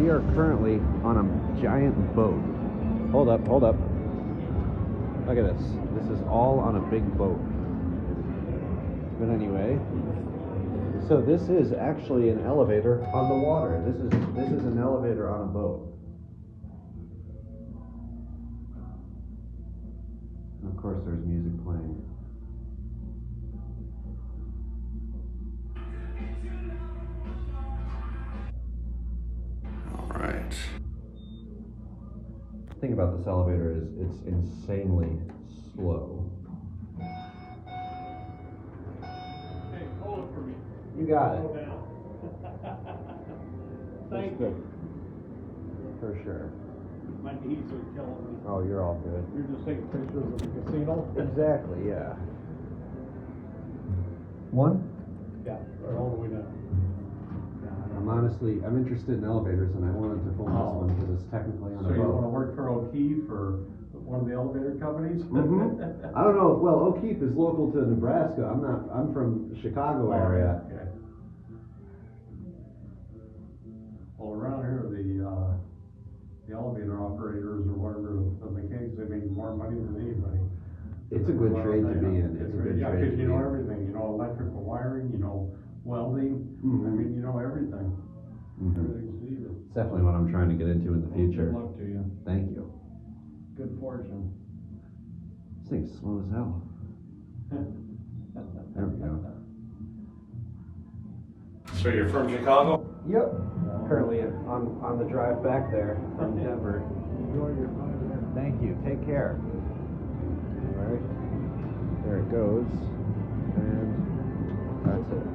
We are currently on a giant boat. Hold up, hold up. Look at this. This is all on a big boat. But anyway, so this is actually an elevator on the water. This is an elevator on a boat. And of course there's music playing. All right. The thing about this elevator is it's insanely slow. Hey, hold it for me. You got it. Slow down. That's Thank good. you. For sure. My knees are killing me. Oh, you're all good. You're just taking pictures of the casino? Exactly, yeah. One? Yeah, right all the way down. I'm interested in elevators, and I wanted to film this one because it's technically on So a you wanna boat. work for O'Keefe or one of the elevator companies? I don't know, well, O'Keefe is local to Nebraska. I'm from Chicago area. Okay. Well, around here, the elevator operators or whatever, the mechanics, they make more money than anybody. It's a good trade to be in. It's a good Yeah, trade cause to you be know in. everything, you know electrical wiring, you know welding, I mean, you know everything. Everything's needed. It's definitely what I'm trying to get into in the future. Good luck to you. Thank you. Good fortune. This thing's slow as hell. There we go. So you're from Chicago? Yep. Currently on the drive back there from Denver. Enjoy your time there. Thank you. Take care. All right. There it goes. And that's it.